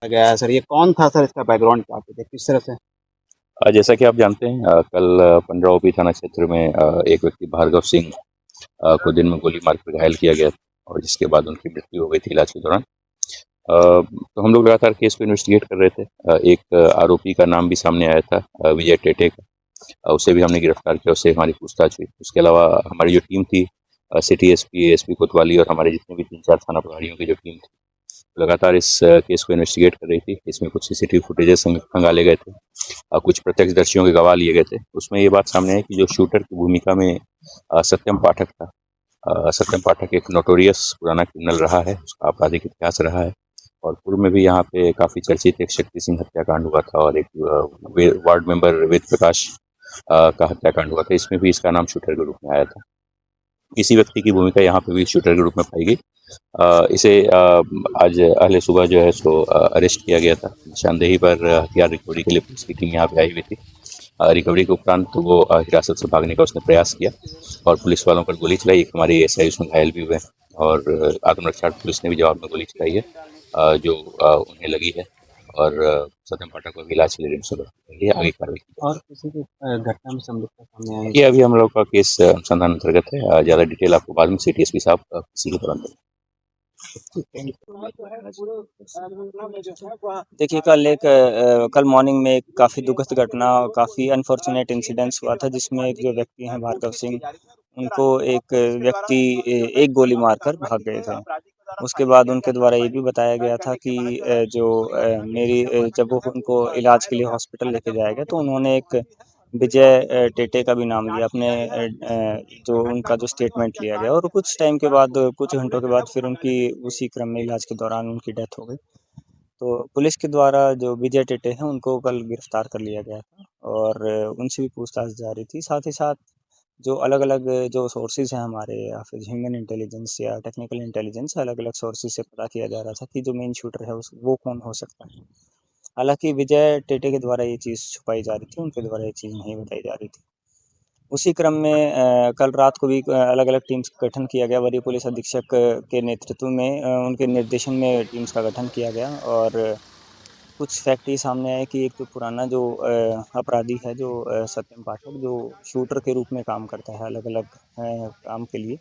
गया है सर, ये कौन था सर? इसका बैकग्राउंड क्या था? किस तरह से? जैसा कि आप जानते हैं कल पंडरौपी थाना क्षेत्र में एक व्यक्ति भार्गव सिंह को दिन में गोली मार कर घायल किया गया और जिसके बाद उनकी मृत्यु हो गई थी इलाज के दौरान। तो हम लोग लगातार केस को इन्वेस्टिगेट कर रहे थे। एक आरोपी का नाम भी सामने आया था, विजय टेटे का। उसे भी हमने गिरफ्तार किया, उससे हमारी पूछताछ हुई। उसके अलावा हमारी जो टीम थी, सिटी एसपी, एसपी कोतवाली और हमारे जितने भी 3-4 थाना प्रभारियों की जो टीम थी, लगातार इस केस को इन्वेस्टिगेट कर रही थी। इसमें कुछ सीसीटीवी फुटेजेस खंगाले गए थे, कुछ प्रत्यक्षदर्शियों के गवाह लिए गए थे। उसमें ये बात सामने आई कि जो शूटर की भूमिका में सत्यम पाठक था। सत्यम पाठक एक नोटोरियस पुराना क्रिमिनल रहा है, उसका आपराधिक इतिहास रहा है और पूर्व में भी यहाँ पे काफ़ी चर्चित एक शक्ति सिंह हत्याकांड हुआ था और एक वार्ड मेंबर वेद प्रकाश का हत्याकांड हुआ था। इसमें भी इसका नाम शूटर के रूप में आया था। इसी व्यक्ति की भूमिका यहाँ पे भी शूटर के रूप में पाई गई। इसे आज अहले सुबह जो है सो अरेस्ट किया गया था। निशानदेही पर हथियार रिकवरी के लिए पुलिस की टीम यहाँ पे आई हुई थी। रिकवरी के उपरांत तो वो हिरासत से भागने का उसने प्रयास किया और पुलिस वालों पर गोली चलाई। एक हमारे एएसआई उसमें घायल भी हुए और आत्मरक्षा पुलिस ने भी जवाब में गोली चलाई है, जो उन्हें लगी है और सत्यम पाठक को भी इलाज के लिए रिम्स में भर्ती कर लिया। आगे कार्रवाई की और किसी की घटना में संलिप्तता सामने आई? ये अभी हम लोग का केस अनुसंधान अंतर्गत है। ज़्यादा डिटेल आपको बाद में सिटी एसपी साहब किसी के तुरंत देंगे। देखिए, कल मॉर्निंग में एक काफ़ी दुखद घटना और काफ़ी अनफॉर्चुनेट इंसिडेंस हुआ था, जिसमें एक जो व्यक्ति हैं भार्गव सिंह, उनको एक व्यक्ति एक गोली मारकर भाग गए थे। उसके बाद उनके द्वारा ये भी बताया गया था कि जब वो उनको इलाज के लिए हॉस्पिटल लेके जाया गया, तो उन्होंने एक विजय टेटे का भी नाम लिया अपने जो उनका जो स्टेटमेंट लिया गया और कुछ टाइम के बाद, कुछ घंटों के बाद फिर उनकी उसी क्रम में इलाज के दौरान उनकी डेथ हो गई। तो पुलिस के द्वारा जो विजय टेटे हैं उनको कल गिरफ्तार कर लिया गया था और उनसे भी पूछताछ जारी थी। साथ ही साथ जो अलग-अलग जो सोर्सेज़ हैं हमारे या फिर ह्यूमन इंटेलिजेंस या टेक्निकल इंटेलिजेंस, अलग-अलग सोर्सेज़ से पता किया जा रहा था कि जो मेन शूटर है उस वो कौन हो सकता है। हालाँकि विजय टेटे के द्वारा ये चीज़ छुपाई जा रही थी, उनके द्वारा ये चीज़ नहीं बताई जा रही थी। उसी क्रम में कल रात को भी अलग-अलग टीम्स का गठन किया गया। वरीय पुलिस अधीक्षक के नेतृत्व में उनके निर्देशन में टीम्स का गठन किया गया और कुछ फैक्ट ये सामने आए कि एक तो पुराना जो अपराधी है, जो सत्यम पाठक, जो शूटर के रूप में काम करता है अलग-अलग काम के लिए,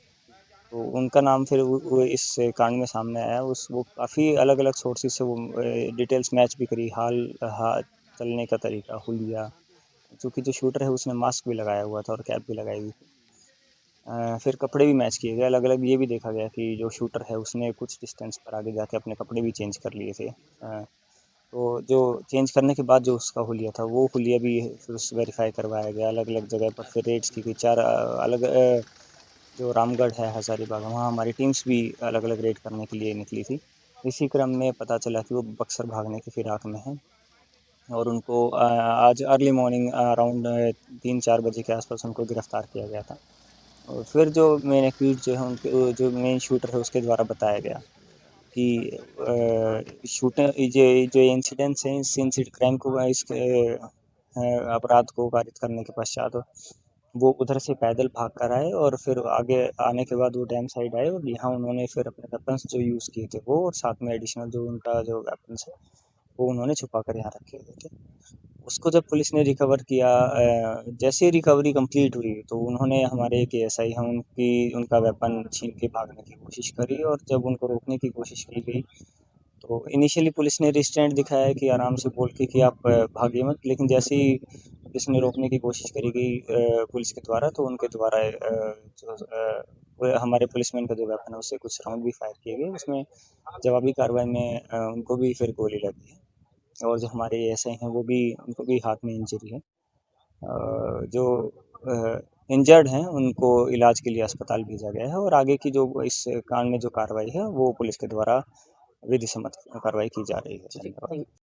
तो उनका नाम फिर वो इस कांड में सामने आया। उस वो काफ़ी अलग-अलग सोर्सेज़ से वो डिटेल्स मैच भी करी, चलने का तरीका, हुलिया, चूँकि जो शूटर है उसने मास्क भी लगाया हुआ था और कैप भी लगाई हुई थी। फिर कपड़े भी मैच किए गए, अलग-अलग ये भी देखा गया कि जो शूटर है उसने कुछ डिस्टेंस पर आगे जाके अपने कपड़े भी चेंज कर लिए थे। तो जो चेंज करने के बाद जो उसका हुलिया था, वो हुलिया भी फिर उस वेरीफ़ाई करवाया गया। अलग-अलग जगह पर फिर रेड्स की गई। 4 जो रामगढ़ है, हज़ारीबाग, वहाँ हमारी टीम्स भी अलग-अलग रेड करने के लिए निकली थी। इसी क्रम में पता चला कि वो बक्सर भागने की फिराक में हैं और उनको आज अर्ली मॉर्निंग अराउंड 3-4 बजे के आस-पास उनको गिरफ़्तार किया गया था। और फिर जो मेन एक्यूज़ जो है उनके जो मेन शूटर है उसके द्वारा बताया गया कि जो इंसिडेंट्स हैं, इस इंसिड क्राइम को अपराध को कारित करने के पश्चात वो उधर से पैदल भाग कर आए और फिर आगे आने के बाद वो डैम साइड आए और यहाँ उन्होंने फिर अपने वेपन्स जो यूज़ किए थे वो और साथ में एडिशनल जो उनका जो वेपन्स है, वो उन्होंने छुपा कर यहाँ रखे हुए थे। उसको जब पुलिस ने रिकवर किया, जैसे ही रिकवरी कंप्लीट हुई तो उन्होंने हमारे एक एएसआई हैं उनका वेपन छीन के भागने की कोशिश करी और जब उनको रोकने की कोशिश की गई तो इनिशियली पुलिस ने रिस्ट्रेंट दिखाया कि आराम से बोल के कि आप भागिए मत, लेकिन जैसे ही पुलिस ने रोकने की कोशिश करी गई पुलिस के द्वारा, तो उनके द्वारा वो हमारे पुलिसमैन का जो वेपन है उससे कुछ राउंड भी फायर किए गए। उसमें जवाबी कार्रवाई में उनको भी फिर गोली लगी है और जो हमारे एएसआई हैं वो भी उनको भी हाथ में इंजरी है। जो इंजर्ड हैं उनको इलाज के लिए अस्पताल भेजा गया है और आगे की जो इस कांड में जो कार्रवाई है वो पुलिस के द्वारा विधि सम्मत कार्रवाई की जा रही है। धन्यवाद।